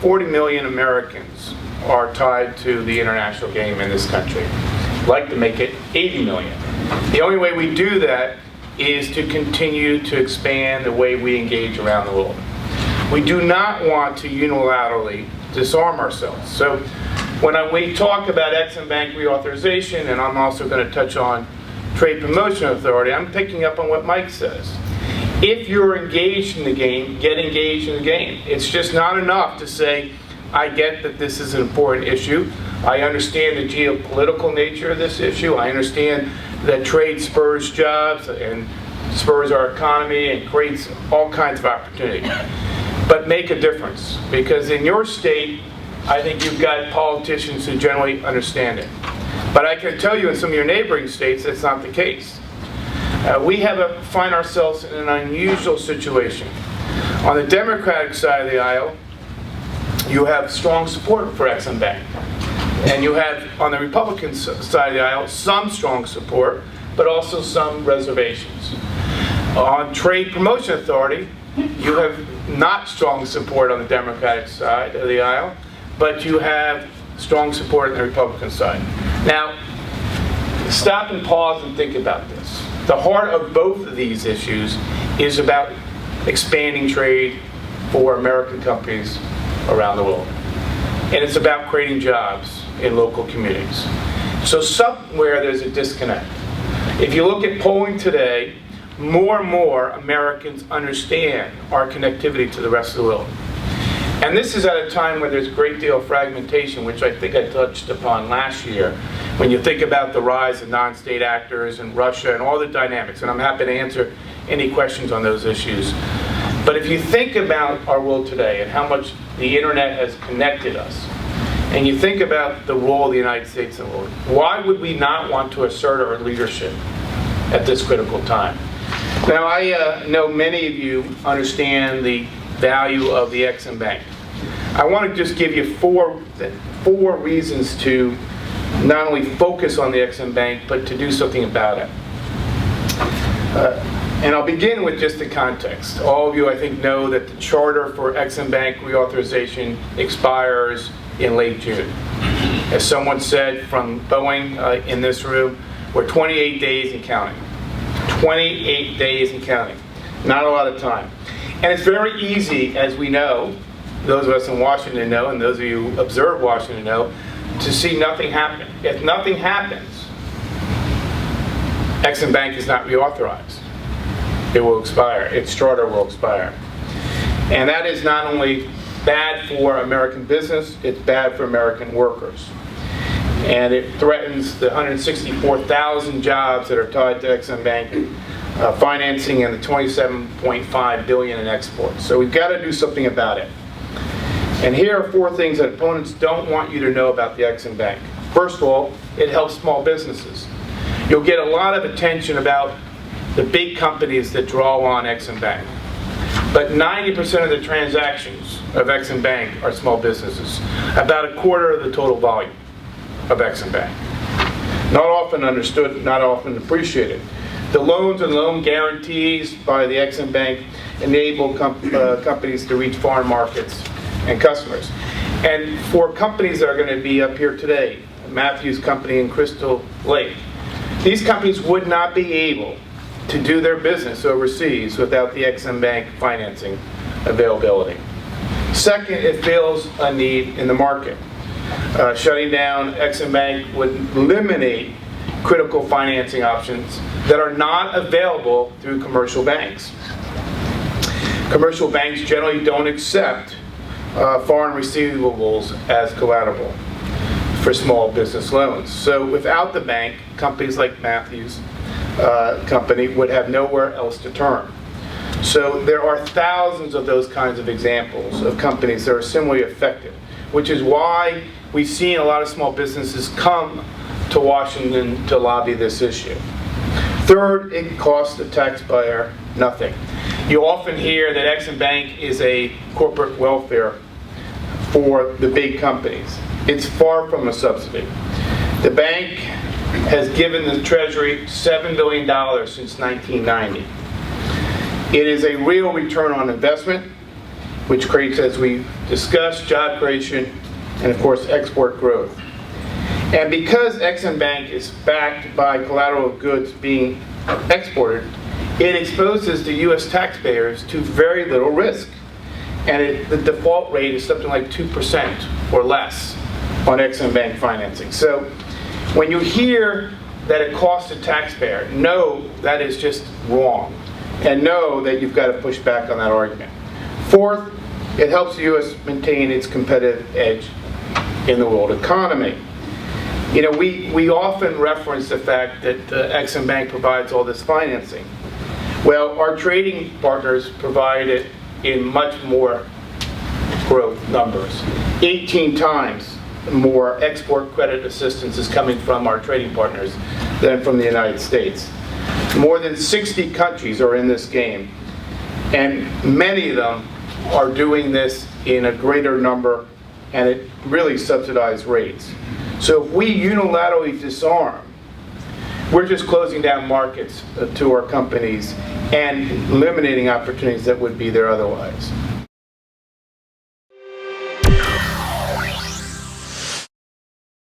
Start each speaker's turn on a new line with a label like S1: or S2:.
S1: 40 million Americans are tied to the international game in this country. I'd like to make it 80 million. The only way we do that is to continue to expand the way we engage around the world. We do not want to unilaterally disarm ourselves. So when we talk about Ex-Im Bank reauthorization, and I'm also going to touch on Trade Promotion Authority, I'm picking up on what Mike says. If you're engaged in the game, get engaged in the game. It's just not enough to say, I get that this is an important issue. I understand the geopolitical nature of this issue. I understand that trade spurs jobs and spurs our economy and creates all kinds of opportunity. But make a difference, because in your state, I think you've got politicians who generally understand it. But I can tell you in some of your neighboring states, that's not the case. We find ourselves in an unusual situation. On the Democratic side of the aisle, you have strong support for Ex-Im Bank. And you have, on the Republican side of the aisle, some strong support, but also some reservations. On Trade Promotion Authority, you have not strong support on the Democratic side of the aisle, but you have strong support on the Republican side. Now, stop and pause and think about this. The heart of both of these issues is about expanding trade for American companies around the world. And it's about creating jobs in local communities. So somewhere there's a disconnect. If you look at polling today, more and more Americans understand our connectivity to the rest of the world. And this is at a time where there's a great deal of fragmentation, which I think I touched upon last year, when you think about the rise of non-state actors and Russia and all the dynamics. And I'm happy to answer any questions on those issues. But if you think about our world today and how much the internet has connected us, and you think about the role of the United States in the world, why would we not want to assert our leadership at this critical time? Now, I know many of you understand the value of the Ex-Im Bank. I want to just give you four reasons to not only focus on the Ex-Im Bank, but to do something about it. And I'll begin with just the context. All of you, I think, know that the charter for Ex-Im Bank reauthorization expires in late June. As someone said from Boeing in this room, we're 28 days and counting. 28 days and counting. Not a lot of time. And it's very easy, as we know, those of us in Washington know, and those of you who observe Washington know, to see nothing happen. If nothing happens, Ex-Im Bank is not reauthorized. It will expire. Its charter will expire. And that is not only bad for American business, it's bad for American workers. And it threatens the 164,000 jobs that are tied to Ex-Im Bank financing and the $27.5 billion in exports. So we've got to do something about it. And here are four things that opponents don't want you to know about the Ex-Im Bank. First of all, it helps small businesses. You'll get a lot of attention about the big companies that draw on Ex-Im Bank. But 90% of the transactions of Ex-Im Bank are small businesses. About a quarter of the total volume of Ex-Im Bank. Not often understood, not often appreciated. The loans and loan guarantees by the Ex-Im Bank enable companies to reach foreign markets and customers. And for companies that are going to be up here today, Matthews Company in Crystal Lake, these companies would not be able to do their business overseas without the Ex-Im Bank financing availability. Second, it fills a need in the market. Shutting down Ex-Im Bank would eliminate critical financing options that are not available through commercial banks. Commercial banks generally don't accept foreign receivables as collateral for small business loans. So without the bank, companies like Matthews Company would have nowhere else to turn. So there are thousands of those kinds of examples of companies that are similarly affected, which is why we've seen a lot of small businesses come to Washington to lobby this issue. Third, it costs the taxpayer nothing. You often hear that Ex-Im Bank is a corporate welfare for the big companies. It's far from a subsidy. The bank has given the Treasury $7 billion since 1990. It is a real return on investment, which creates, as we discussed job creation, and of course export growth. And because Ex-Im Bank is backed by collateral of goods being exported, it exposes the U.S. taxpayers to very little risk. And the default rate is something like 2% or less on Ex-Im Bank financing. So when you hear that it costs the taxpayer, know that is just wrong. And know that you've got to push back on that argument. Fourth, it helps the U.S. maintain its competitive edge in the world economy. You know, we often reference the fact that Ex-Im Bank provides all this financing. Well, our trading partners provide it in much more growth numbers. 18 times more export credit assistance is coming from our trading partners than from the United States. More than 60 countries are in this game, and many of them are doing this in a greater number and at really subsidized rates. So if we unilaterally disarm, we're just closing down markets to our companies and eliminating opportunities that would be there otherwise.